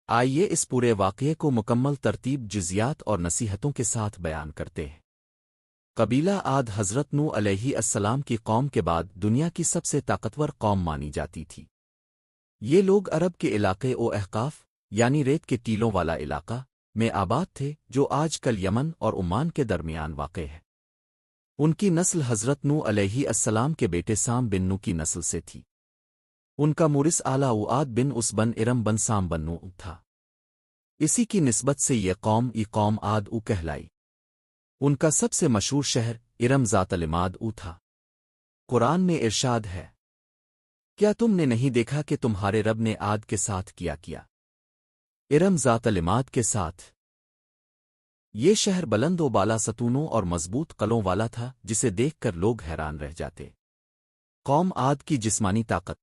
آئیے اس پورے واقعے کو مکمل ترتیب جزیات اور نصیحتوں کے ساتھ بیان کرتے ہیں۔ قبیلہ عاد حضرت نوح علیہ السلام کی قوم کے بعد دنیا کی سب سے طاقتور قوم مانی جاتی تھی۔ یہ لوگ عرب کے علاقے احقاف یعنی ریت کے ٹیلوں والا علاقہ میں آباد تھے جو آج کل یمن اور عمان کے درمیان واقع ہے۔ ان کی نسل حضرت نوح علیہ السلام کے بیٹے سام بن نوح کی نسل سے تھی۔ ان کا مورث اعلیٰ اعاد بن اس بن ارم بن سام بن نوح تھا۔ اسی کی نسبت سے یہ قوم عاد کہلائی۔ ان کا سب سے مشہور شہر ارم ذات العماد تھا۔ قرآن میں ارشاد ہے، کیا تم نے نہیں دیکھا کہ تمہارے رب نے عاد کے ساتھ کیا ارم ذات العماد کے ساتھ؟ یہ شہر بلند و بالا ستونوں اور مضبوط قلعوں والا تھا جسے دیکھ کر لوگ حیران رہ جاتے۔ قوم عاد کی جسمانی طاقت۔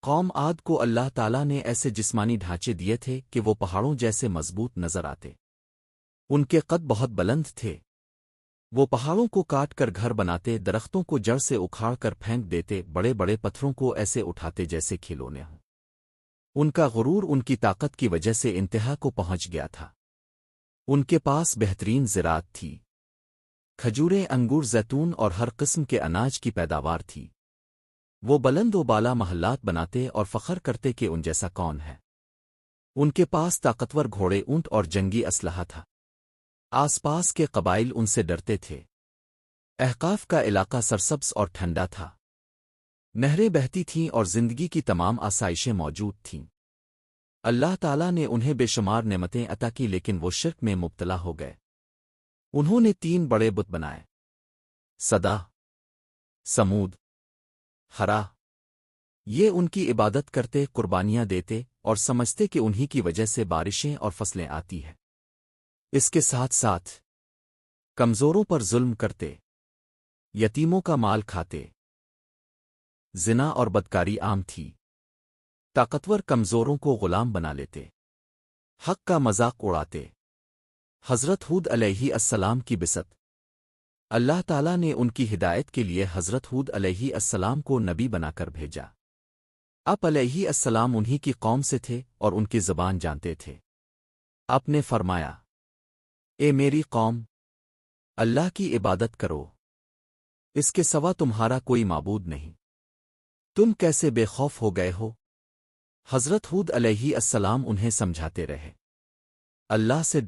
قوم عاد کو اللہ تعالیٰ نے ایسے جسمانی ڈھانچے دیے تھے کہ وہ پہاڑوں جیسے مضبوط نظر آتے۔ ان کے قد بہت بلند تھے۔ وہ پہاڑوں کو کاٹ کر گھر بناتے، درختوں کو جڑ سے اکھاڑ کر پھینک دیتے، بڑے بڑے پتھروں کو ایسے اٹھاتے جیسے کھلونے ہوں۔ ان کا غرور ان کی طاقت کی وجہ سے انتہا کو پہنچ گیا تھا۔ ان کے پاس بہترین زراعت تھی۔ کھجوریں، انگور، زیتون اور ہر قسم کے اناج کی پیداوار تھی۔ وہ بلند و بالا محلات بناتے اور فخر کرتے کہ ان جیسا کون ہے۔ ان کے پاس طاقتور گھوڑے، اونٹ اور جنگی اسلحہ تھا۔ آس پاس کے قبائل ان سے ڈرتے تھے۔ احقاف کا علاقہ سرسبز اور ٹھنڈا تھا۔ نہریں بہتی تھیں اور زندگی کی تمام آسائشیں موجود تھیں۔ اللہ تعالیٰ نے انہیں بے شمار نعمتیں عطا کی، لیکن وہ شرک میں مبتلا ہو گئے۔ انہوں نے 3 بڑے بت بنائے: صدا، سمود، ہرا۔ یہ ان کی عبادت کرتے، قربانیاں دیتے اور سمجھتے کہ انہی کی وجہ سے بارشیں اور فصلیں آتی ہیں۔ اس کے ساتھ ساتھ کمزوروں پر ظلم کرتے، یتیموں کا مال کھاتے۔ زنا اور بدکاری عام تھی۔ طاقتور کمزوروں کو غلام بنا لیتے۔ حق کا مذاق اڑاتے۔ حضرت ہود علیہ السلام کی بعثت۔ اللہ تعالیٰ نے ان کی ہدایت کے لیے حضرت ہود علیہ السلام کو نبی بنا کر بھیجا۔ آپ علیہ السلام انہی کی قوم سے تھے اور ان کی زبان جانتے تھے۔ آپ نے فرمایا، اے میری قوم، اللہ کی عبادت کرو، اس کے سوا تمہارا کوئی معبود نہیں۔ تم کیسے بے خوف ہو گئے ہو؟ حضرت ہود علیہ السلام انہیں سمجھاتے رہے، اللہ سے